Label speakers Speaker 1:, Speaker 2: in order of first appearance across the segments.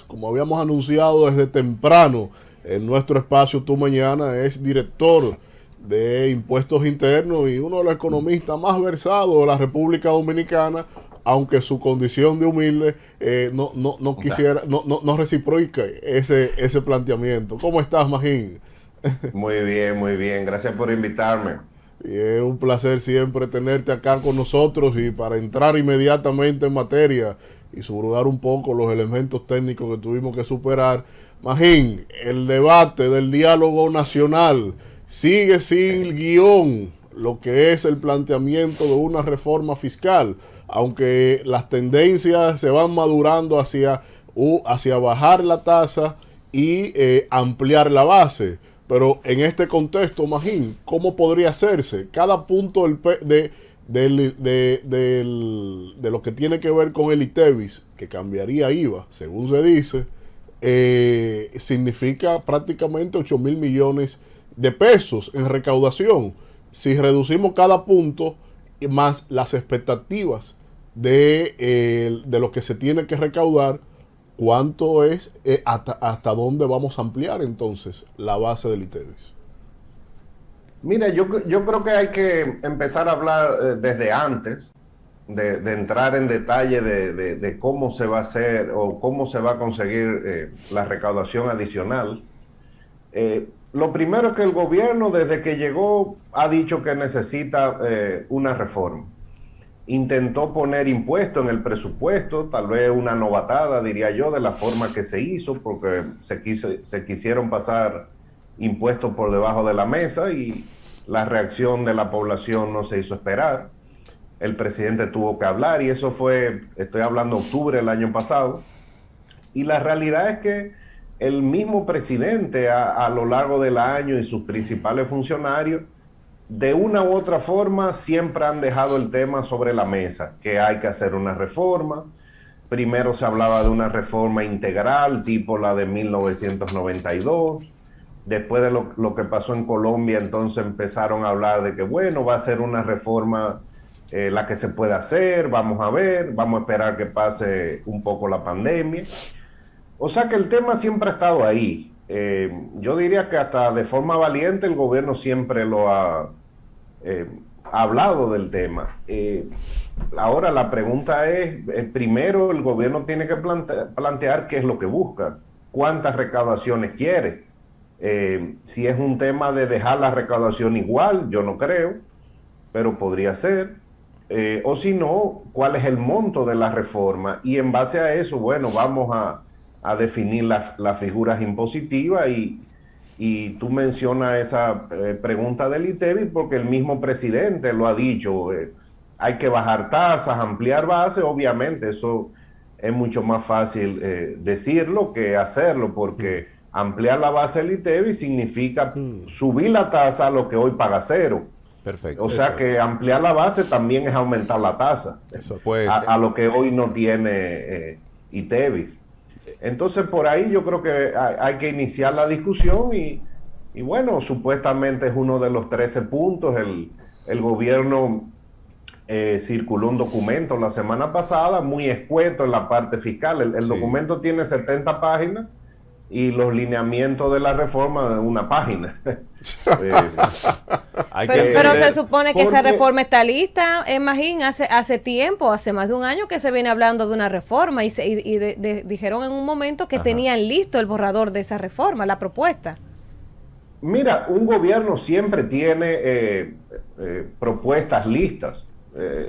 Speaker 1: como habíamos anunciado desde temprano en nuestro espacio Tú Mañana, es director de Impuestos Internos y uno de los economistas más versados de la República Dominicana, aunque su condición de humilde no reciproca ese planteamiento. ¿Cómo estás, Magín?
Speaker 2: Muy bien, muy bien. Gracias por invitarme.
Speaker 1: Y es un placer siempre tenerte acá con nosotros y para entrar inmediatamente en materia y subrayar un poco los elementos técnicos que tuvimos que superar. Magín, el debate del diálogo nacional sigue sin guión lo que es el planteamiento de una reforma fiscal, aunque las tendencias se van madurando hacia bajar la tasa y ampliar la base. Pero en este contexto, Magín, ¿cómo podría hacerse? Cada punto de lo que tiene que ver con el ITEVIS, que cambiaría IVA, según se dice, significa prácticamente 8.000 millones de pesos en recaudación. Si reducimos cada punto, más las expectativas de lo que se tiene que recaudar, ¿cuánto es, hasta dónde vamos a ampliar entonces la base del ITEVIS?
Speaker 2: Mira, yo creo que hay que empezar a hablar desde antes de entrar en detalle de cómo se va a hacer o cómo se va a conseguir la recaudación adicional. Lo primero es que el gobierno, desde que llegó, ha dicho que necesita una reforma. Intentó poner impuestos en el presupuesto, tal vez una novatada, diría yo, de la forma que se hizo, porque se quisieron pasar impuestos por debajo de la mesa y la reacción de la población no se hizo esperar. El presidente tuvo que hablar y eso fue, estoy hablando octubre del año pasado, y la realidad es que el mismo presidente a lo largo del año y sus principales funcionarios de una u otra forma siempre han dejado el tema sobre la mesa, que hay que hacer una reforma. Primero se hablaba de una reforma integral, tipo la de 1992. Después de lo que pasó en Colombia, entonces empezaron a hablar de que, bueno, va a ser una reforma la que se puede hacer, vamos a ver, vamos a esperar que pase un poco la pandemia. O sea que el tema siempre ha estado ahí. Yo diría que hasta de forma valiente el gobierno siempre lo ha hablado del tema. Ahora la pregunta es, primero el gobierno tiene que plantear qué es lo que busca, cuántas recaudaciones quiere. Si es un tema de dejar la recaudación igual, yo no creo, pero podría ser. O si no, cuál es el monto de la reforma y en base a eso, bueno, vamos a definir las figuras impositivas y tú mencionas esa pregunta del ITEVIS porque el mismo presidente lo ha dicho, hay que bajar tasas, ampliar bases, obviamente eso es mucho más fácil decirlo que hacerlo porque ampliar la base del ITEVIS significa subir la tasa a lo que hoy paga cero.
Speaker 3: Perfecto.
Speaker 2: O sea que ampliar la base también es aumentar la tasa
Speaker 3: Pues,
Speaker 2: a lo que hoy no tiene ITEVIS. Entonces por ahí yo creo que hay que iniciar la discusión y bueno, supuestamente es uno de los 13 puntos. El gobierno circuló un documento la semana pasada muy escueto en la parte fiscal. El
Speaker 3: sí.
Speaker 2: documento tiene 70 páginas y los lineamientos de la reforma de una página.
Speaker 4: Pero se supone que esa reforma está lista, Magín, hace tiempo, hace más de un año que se viene hablando de una reforma y dijeron en un momento que tenían listo el borrador de esa reforma, la propuesta.
Speaker 2: Mira, un gobierno siempre tiene propuestas listas.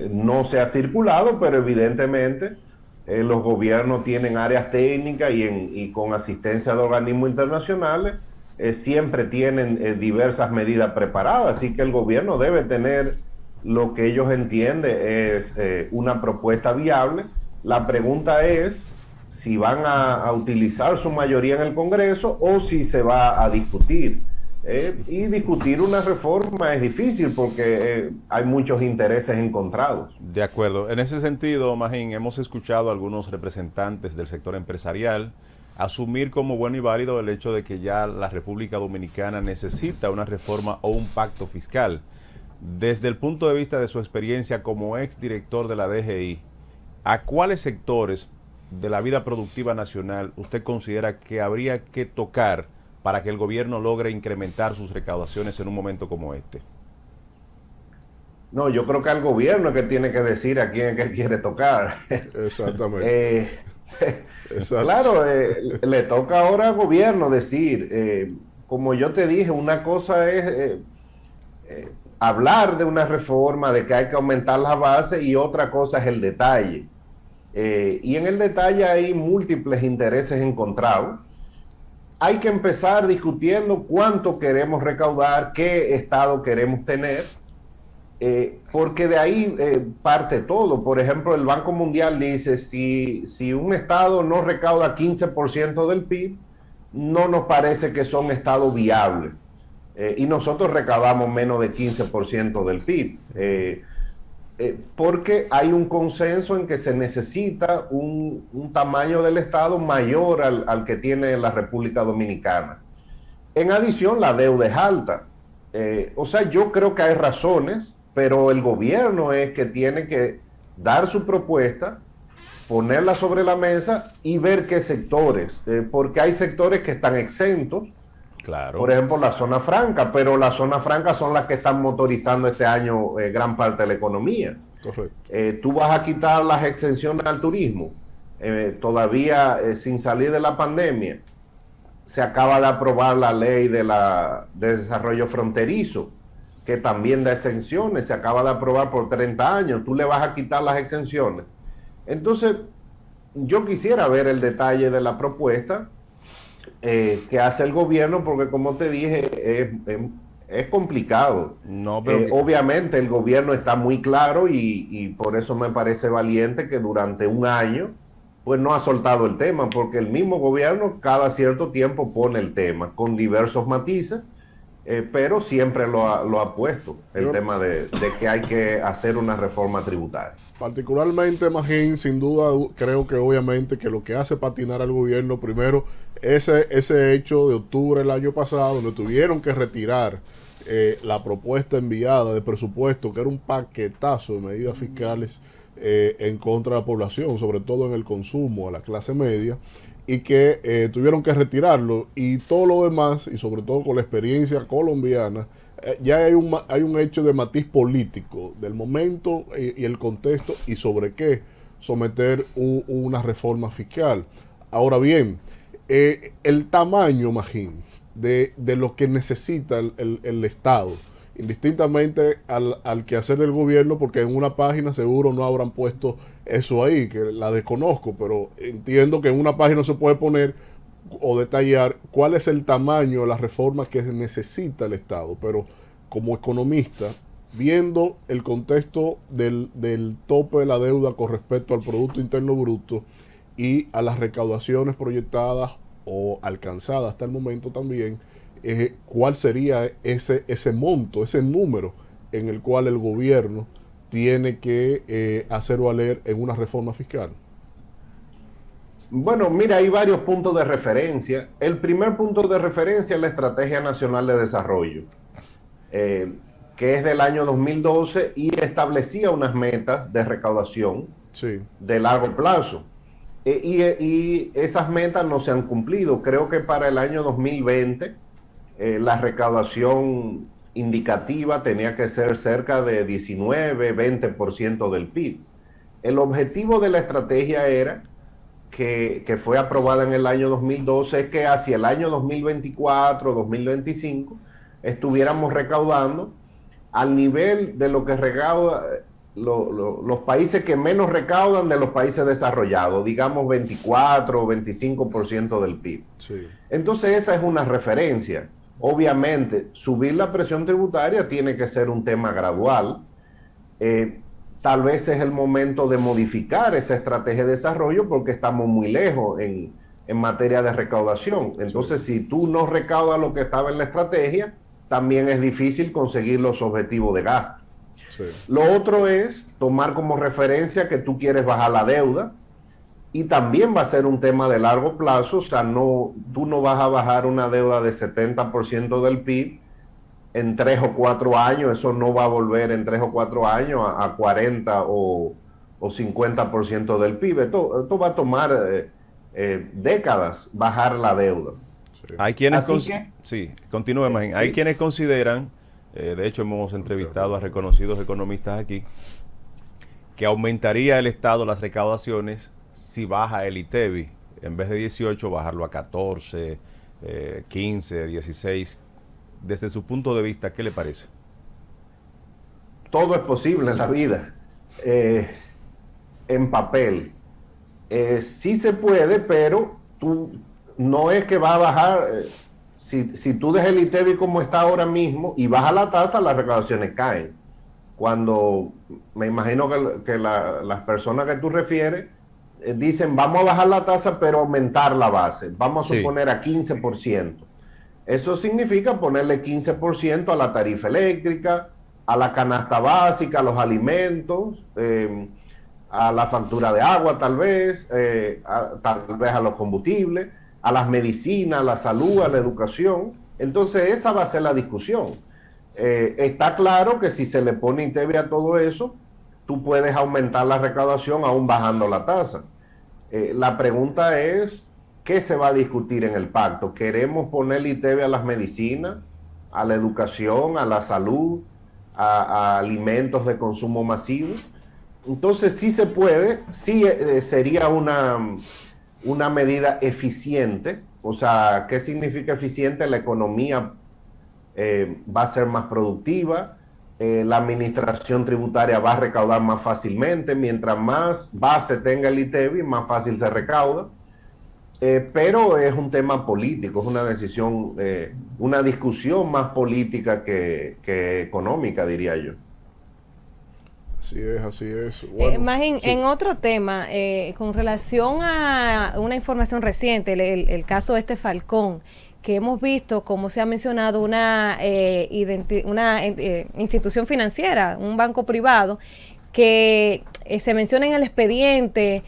Speaker 2: No se ha circulado, pero evidentemente los gobiernos tienen áreas técnicas y con asistencia de organismos internacionales siempre tienen diversas medidas preparadas, así que el gobierno debe tener lo que ellos entienden es una propuesta viable. La pregunta es si van a utilizar su mayoría en el Congreso o si se va a discutir. Y discutir una reforma es difícil porque hay muchos intereses encontrados.
Speaker 3: De acuerdo. En ese sentido, Magín, hemos escuchado a algunos representantes del sector empresarial asumir como bueno y válido el hecho de que ya la República Dominicana necesita una reforma o un pacto fiscal. Desde el punto de vista de su experiencia como exdirector de la DGI, ¿a cuáles sectores de la vida productiva nacional usted considera que habría que tocar para que el gobierno logre incrementar sus recaudaciones en un momento como este?
Speaker 2: No, yo creo que al gobierno es que tiene que decir a quién es que quiere tocar.
Speaker 1: Exactamente. Exacto.
Speaker 2: Claro, le toca ahora al gobierno decir, como yo te dije, una cosa es hablar de una reforma, de que hay que aumentar la base, y otra cosa es el detalle. Y en el detalle hay múltiples intereses encontrados. Hay que empezar discutiendo cuánto queremos recaudar, qué estado queremos tener, porque de ahí parte todo. Por ejemplo, el Banco Mundial dice, si un estado no recauda 15% del PIB, no nos parece que son estados viables. Y nosotros recaudamos menos de 15% del PIB. Porque hay un consenso en que se necesita un tamaño del Estado mayor al que tiene la República Dominicana. En adición, la deuda es alta. O sea, yo creo que hay razones, pero el gobierno es que tiene que dar su propuesta, ponerla sobre la mesa y ver qué sectores, porque hay sectores que están exentos.
Speaker 3: Claro.
Speaker 2: Por ejemplo, la zona franca, pero las zonas francas son las que están motorizando este año gran parte de la economía.
Speaker 1: Correcto.
Speaker 2: Tú vas a quitar las exenciones al turismo, todavía sin salir de la pandemia. Se acaba de aprobar la ley de desarrollo fronterizo, que también da exenciones, se acaba de aprobar por 30 años. Tú le vas a quitar las exenciones. Entonces, yo quisiera ver el detalle de la propuesta que hace el gobierno, porque como te dije, es complicado.
Speaker 3: No, pero
Speaker 2: obviamente el gobierno está muy claro y por eso me parece valiente que durante un año pues no ha soltado el tema, porque el mismo gobierno cada cierto tiempo pone el tema con diversos matices, pero siempre lo ha puesto, el tema de que hay que hacer una reforma tributaria.
Speaker 1: Particularmente, Magín, sin duda, creo que obviamente que lo que hace patinar al gobierno, primero, ese hecho de octubre del año pasado, donde tuvieron que retirar la propuesta enviada de presupuesto, que era un paquetazo de medidas fiscales en contra de la población, sobre todo en el consumo, a la clase media, y que tuvieron que retirarlo, y todo lo demás, y sobre todo con la experiencia colombiana, ya hay un hecho de matiz político del momento y el contexto, y sobre qué someter una reforma fiscal. Ahora bien, el tamaño, Magín, de lo que necesita el Estado, indistintamente al quehacer del gobierno, porque en una página seguro no habrán puesto eso ahí, que la desconozco, pero entiendo que en una página se puede poner o detallar cuál es el tamaño de las reformas que necesita el Estado, pero como economista, viendo el contexto del tope de la deuda con respecto al Producto Interno Bruto y a las recaudaciones proyectadas o alcanzadas hasta el momento también, ¿cuál sería ese monto, ese número en el cual el gobierno tiene que hacer valer en una reforma fiscal?
Speaker 2: Bueno, mira, hay varios puntos de referencia. El primer punto de referencia es la Estrategia Nacional de Desarrollo, que es del año 2012 y establecía unas metas de recaudación de largo plazo. Y esas metas no se han cumplido. Creo que para el año 2020 la recaudación indicativa tenía que ser cerca de 19-20% del PIB. El objetivo de la estrategia era que fue aprobada en el año 2012, es que hacia el año 2024-2025 estuviéramos recaudando al nivel de lo que recauda los países que menos recaudan de los países desarrollados, digamos 24 o 25% del PIB.
Speaker 1: Sí.
Speaker 2: Entonces esa es una referencia. Obviamente, subir la presión tributaria tiene que ser un tema gradual. Tal vez es el momento de modificar esa estrategia de desarrollo porque estamos muy lejos en materia de recaudación. Entonces, si tú no recaudas lo que estaba en la estrategia, también es difícil conseguir los objetivos de gasto.
Speaker 1: Sí.
Speaker 2: Lo otro es tomar como referencia que tú quieres bajar la deuda y también va a ser un tema de largo plazo. O sea, tú no vas a bajar una deuda de 70% del PIB en 3 o 4 años. Eso no va a volver en 3 o 4 años a 40 o o 50% del PIB. Esto va a tomar décadas bajar la deuda.
Speaker 3: Hay quienes
Speaker 2: sí,
Speaker 3: continúe, Magín. Hay quienes consideran, de hecho hemos entrevistado a reconocidos economistas aquí, que aumentaría el Estado las recaudaciones si baja el ITEVI, en vez de 18 bajarlo a 14, 15, 16. Desde su punto de vista, ¿qué le parece?
Speaker 2: Todo es posible en la vida. En papel sí se puede, pero no es que va a bajar. Si tú dejas el ITEVI como está ahora mismo y baja la tasa, las recaudaciones caen. Cuando me imagino que las personas que tú refieres dicen vamos a bajar la tasa pero aumentar la base, vamos a suponer a 15%. Eso significa ponerle 15% a la tarifa eléctrica, a la canasta básica, a los alimentos, a la factura de agua tal vez a los combustibles, a las medicinas, a la salud, a la educación. Entonces esa va a ser la discusión. Está claro que si se le pone ITEVI a todo eso, tú puedes aumentar la recaudación aún bajando la tasa. La pregunta es, ¿qué se va a discutir en el pacto? ¿Queremos poner ITEVI a las medicinas, a la educación, a la salud, a alimentos de consumo masivo? Entonces sí se puede, sí sería una medida eficiente. O sea, ¿qué significa eficiente? La economía va a ser más productiva, la administración tributaria va a recaudar más fácilmente, mientras más base tenga el ITEVI, más fácil se recauda, pero es un tema político, es una decisión, una discusión más política que económica, diría yo.
Speaker 1: Así es, así es. Bueno,
Speaker 4: Magín, en otro tema, con relación a una información reciente, el caso Falcón, que hemos visto, como se ha mencionado, una institución financiera, un banco privado, que se menciona en el expediente,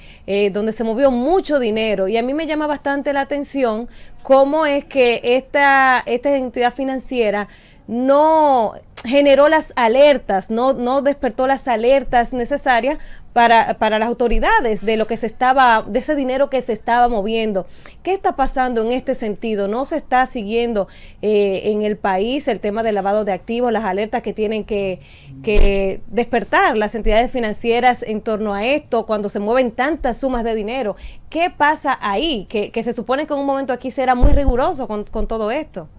Speaker 4: donde se movió mucho dinero, y a mí me llama bastante la atención cómo es que esta entidad financiera no generó las alertas, no despertó las alertas necesarias para las autoridades de de ese dinero que se estaba moviendo. ¿Qué está pasando en este sentido? ¿No se está siguiendo en el país el tema del lavado de activos, las alertas que tienen que despertar las entidades financieras en torno a esto cuando se mueven tantas sumas de dinero? ¿Qué pasa ahí? Que se supone que en un momento aquí será muy riguroso con todo esto.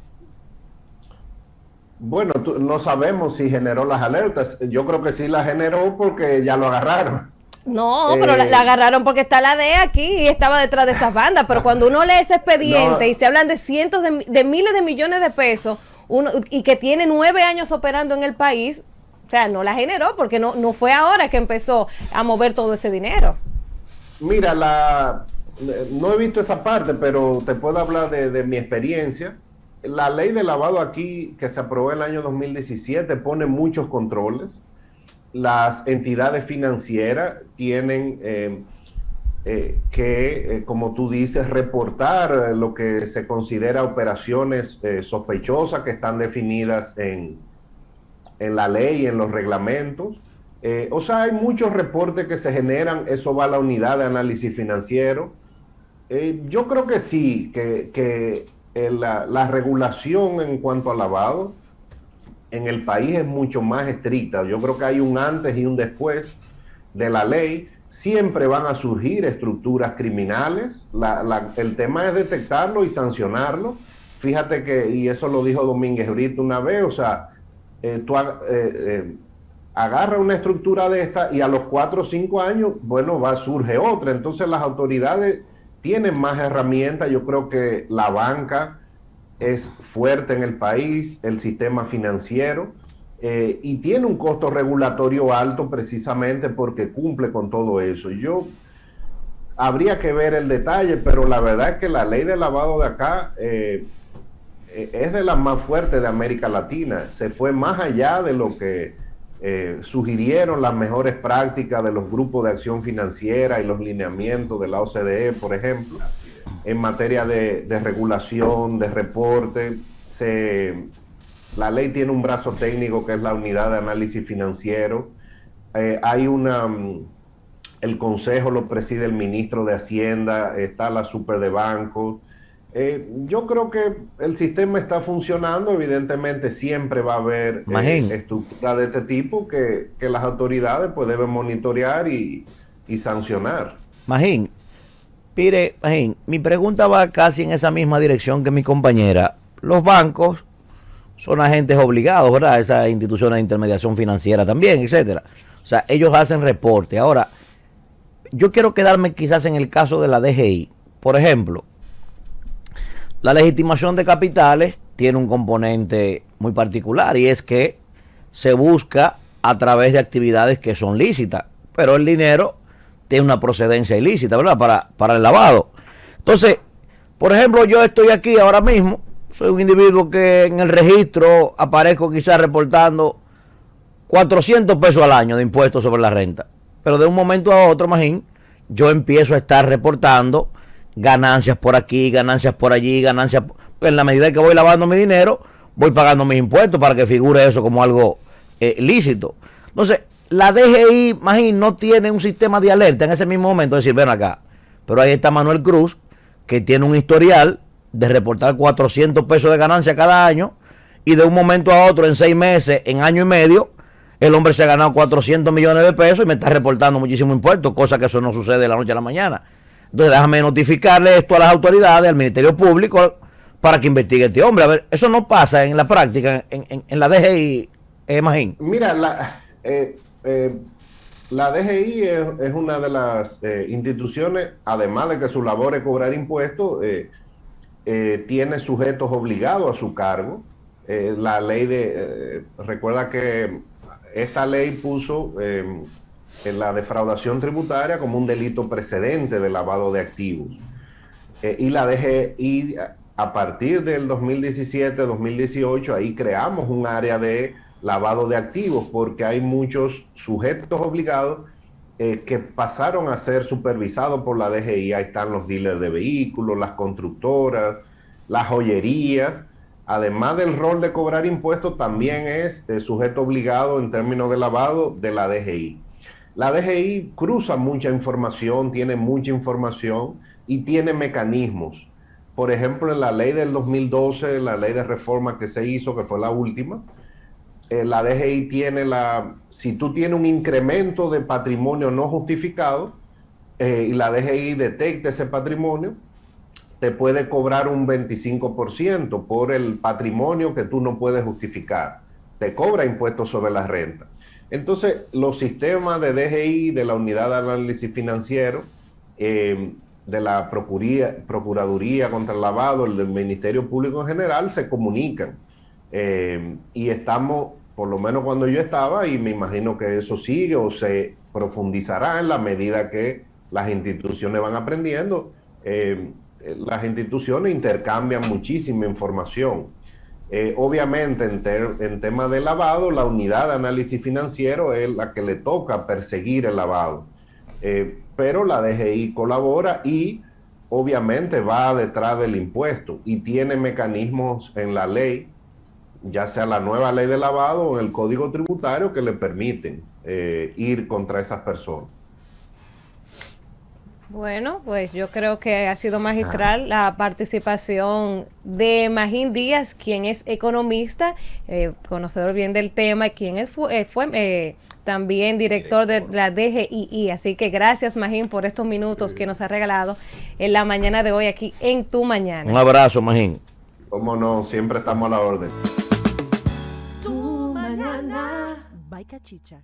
Speaker 2: Bueno, no sabemos si generó las alertas. Yo creo que sí las generó porque ya lo agarraron.
Speaker 4: No, pero la agarraron porque está la DEA aquí y estaba detrás de esas bandas. Pero cuando uno lee ese expediente y se hablan de cientos de miles de millones de pesos y que tiene 9 años operando en el país, o sea, no la generó porque no fue ahora que empezó a mover todo ese dinero.
Speaker 2: Mira, no he visto esa parte, pero te puedo hablar de mi experiencia. La ley de lavado aquí, que se aprobó en el año 2017, pone muchos controles. Las entidades financieras tienen que, como tú dices, reportar lo que se considera operaciones sospechosas que están definidas en la ley y en los reglamentos. O sea, hay muchos reportes que se generan, eso va a la unidad de análisis financiero. Yo creo que sí, que la regulación en cuanto al lavado en el país es mucho más estricta. Yo creo que hay un antes y un después de la ley. Siempre van a surgir estructuras criminales. El tema es detectarlo y sancionarlo. Fíjate que, y eso lo dijo Domínguez Brito una vez, o sea, tú agarras una estructura de esta y a los 4 o 5 años, bueno, surge otra. Entonces las autoridades tienen más herramientas. Yo creo que la banca es fuerte en el país, el sistema financiero, y tiene un costo regulatorio alto precisamente porque cumple con todo eso. Habría que ver el detalle, pero la verdad es que la ley de lavado de acá es de las más fuertes de América Latina. Se fue más allá de lo que sugirieron las mejores prácticas de los grupos de acción financiera y los lineamientos de la OCDE, por ejemplo, en materia de regulación, de reporte. La ley tiene un brazo técnico que es la unidad de análisis financiero. Hay el consejo lo preside el ministro de Hacienda, está la super de bancos. Yo creo que el sistema está funcionando. Evidentemente siempre va a haber estructura de este tipo que las autoridades pues deben monitorear y sancionar.
Speaker 5: Magín, mire, Magín, mi pregunta va casi en esa misma dirección que mi compañera. Los bancos son agentes obligados, ¿verdad? Esas instituciones de intermediación financiera también, etcétera. O sea, ellos hacen reporte. Ahora, yo quiero quedarme quizás en el caso de la DGI. Por ejemplo, la legitimación de capitales tiene un componente muy particular y es que se busca a través de actividades que son lícitas, pero el dinero tiene una procedencia ilícita, ¿verdad? Para el lavado. Entonces, por ejemplo, yo estoy aquí ahora mismo, soy un individuo que en el registro aparezco quizás reportando 400 pesos al año de impuestos sobre la renta, pero de un momento a otro, Magín, yo empiezo a estar reportando ganancias por aquí, ganancias por allí, ganancias. En la medida que voy lavando mi dinero, voy pagando mis impuestos para que figure eso como algo lícito. Entonces, la DGI, imagínate, no tiene un sistema de alerta en ese mismo momento, decir, ven acá. Pero ahí está Manuel Cruz, que tiene un historial de reportar 400 pesos de ganancia cada año, y de un momento a otro, en 6 meses, en año y medio, el hombre se ha ganado 400 millones de pesos y me está reportando muchísimo impuesto, cosa que eso no sucede de la noche a la mañana. Entonces déjame notificarle esto a las autoridades, al Ministerio Público, para que investigue a este hombre. A ver, eso no pasa en la práctica, en la DGI, Magín.
Speaker 2: Mira, la DGI es una de las instituciones, además de que su labor es cobrar impuestos, tiene sujetos obligados a su cargo. La ley recuerda que esta ley puso en la defraudación tributaria como un delito precedente de lavado de activos. Y la DGI, a partir del 2017-2018, ahí creamos un área de lavado de activos, porque hay muchos sujetos obligados que pasaron a ser supervisados por la DGI. Ahí están los dealers de vehículos, las constructoras, las joyerías. Además del rol de cobrar impuestos, también es sujeto obligado en términos de lavado de la DGI. La DGI cruza mucha información, tiene mucha información y tiene mecanismos. Por ejemplo, en la ley del 2012, la ley de reforma que se hizo, que fue la última, la DGI tiene si tú tienes un incremento de patrimonio no justificado y la DGI detecta ese patrimonio, te puede cobrar un 25% por el patrimonio que tú no puedes justificar. Te cobra impuestos sobre la renta. Entonces, los sistemas de DGI, de la Unidad de Análisis Financiero, de la Procuraduría contra el Lavado, el del Ministerio Público en general, se comunican. Y estamos, por lo menos cuando yo estaba, y me imagino que eso sigue o se profundizará en la medida que las instituciones van aprendiendo, las instituciones intercambian muchísima información. Obviamente, en temas de lavado, la Unidad de Análisis Financiero es la que le toca perseguir el lavado. Pero la DGI colabora y obviamente va detrás del impuesto y tiene mecanismos en la ley, ya sea la nueva ley de lavado o en el Código Tributario, que le permiten ir contra esas personas.
Speaker 4: Bueno, pues yo creo que ha sido magistral la participación de Magín Díaz, quien es economista, conocedor bien del tema, y quien fue también director de la DGI. Así que gracias, Magín, por estos minutos que nos ha regalado en la mañana de hoy aquí en Tu Mañana.
Speaker 5: Un abrazo, Magín.
Speaker 2: Cómo no, siempre estamos a la orden.
Speaker 6: Tu Mañana. By Cachicha.